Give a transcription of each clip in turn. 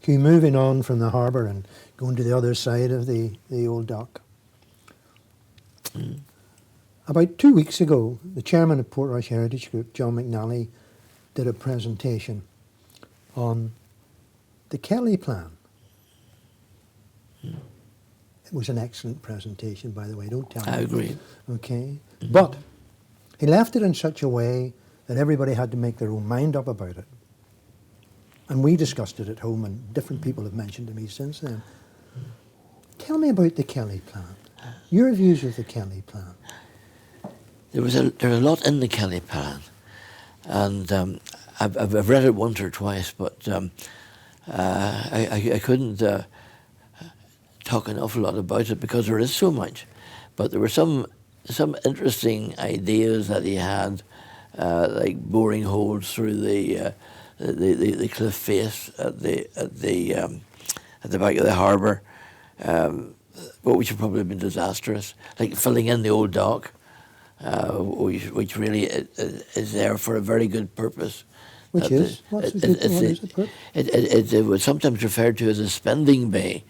Hugh, moving on from the harbour and going to the other side of the old dock. About 2 weeks ago, the chairman of Portrush Heritage Group, John McNally, did a presentation on the Kelly plan. It was an excellent presentation, by the way, don't tell me. I agree. Okay. But he left it in such a way that everybody had to make their own mind up about it. And we discussed it at home, and different people have mentioned to me since then. Tell me about the Kelly plan. Your views of the Kelly plan. There's a lot in the Kelly plan, and I've read it once or twice, but I couldn't talk an awful lot about it because there is so much. But there were some interesting ideas that he had, like boring holes through the cliff face at the back of the harbour, which would probably have been disastrous, like filling in the old dock. Which really is there for a very good purpose. Which is? What is the purpose? It was sometimes referred to as a spending bay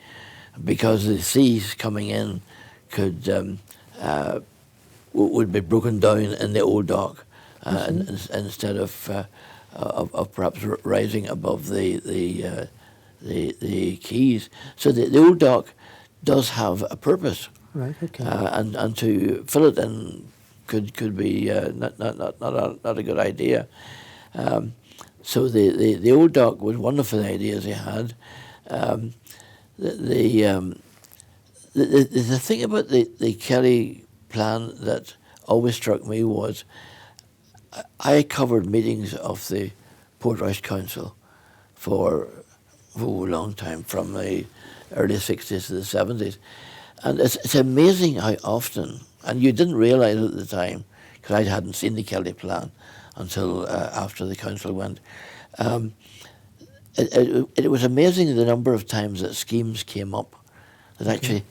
because the seas coming in would be broken down in the old dock instead of perhaps rising above the quays. So the old dock does have a purpose. Right, okay. And to fill it in could be not a good idea. So the old dock was one of the ideas he had. The thing about the Kelly plan that always struck me was I covered meetings of the Portrush Council for a long time, from the early 60s to the 70s. And it's amazing how often, and you didn't realise it at the time, because I hadn't seen the Kelly plan until after the council went. It was amazing the number of times that schemes came up that actually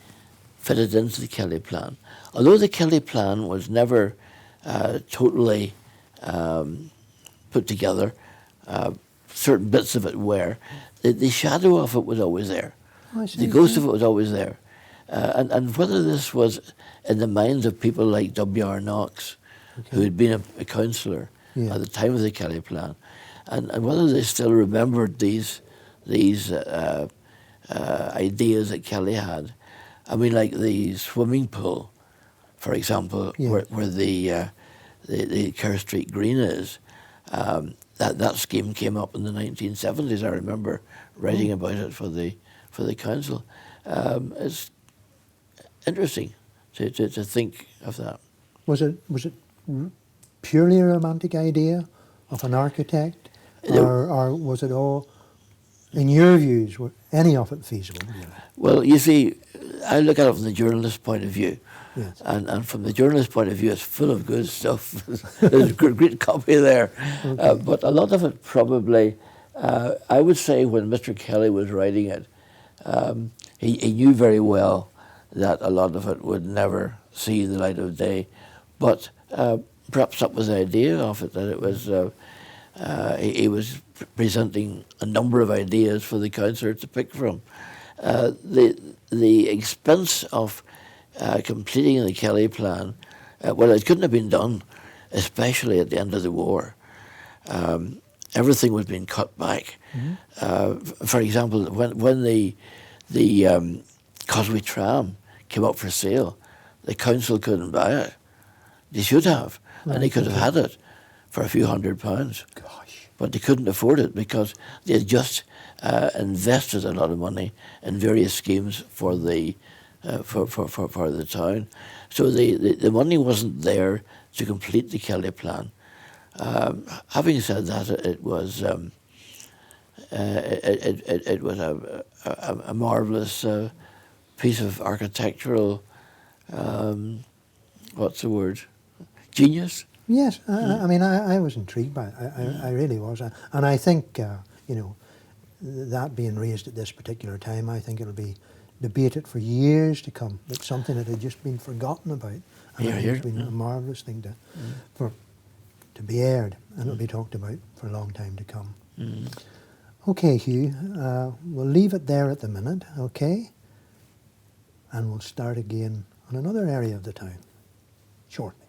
fitted into the Kelly plan. Although the Kelly plan was never totally put together, certain bits of it were, the shadow of it was always there. Oh, I see. The ghost of it was always there. And whether this was in the minds of people like W.R. Knox, who had been a councillor at the time of the Kelly plan, and whether they still remembered these ideas that Kelly had. I mean, like the swimming pool, for example, where the Kerr Street Green is. That scheme came up in the 1970s. I remember writing about it for the council. It's interesting to think of that. Was it purely a romantic idea of an architect, or was it all, in your views, were any of it feasible? Well, you see, I look at it from the journalist's point of view. Yes. And from the journalist's point of view, it's full of good stuff. There's a great copy there. Okay. But a lot of it probably, I would say when Mr. Kelly was writing it, he knew very well that a lot of it would never see the light of day. But perhaps that was the idea of it, that it was, he was presenting a number of ideas for the councillor to pick from. The expense of completing the Kelly plan, well, it couldn't have been done, especially at the end of the war. Everything was being cut back. For example, when the Causeway tram came up for sale, the council couldn't buy it. They should have, and they could have had it for a few £100. Gosh. But they couldn't afford it because they had just invested a lot of money in various schemes for the town. So the money wasn't there to complete the Kelly plan. Having said that, it was a marvellous piece of architectural, what's the word, genius? Yes, I mean, I was intrigued by it. I really was. And I think, that being raised at this particular time, I think it'll be debated for years to come. It's something that had just been forgotten about. And it's been a marvellous thing to be aired, and it'll be talked about for a long time to come. Okay, Hugh, we'll leave it there at the minute, okay? And we'll start again on another area of the town shortly.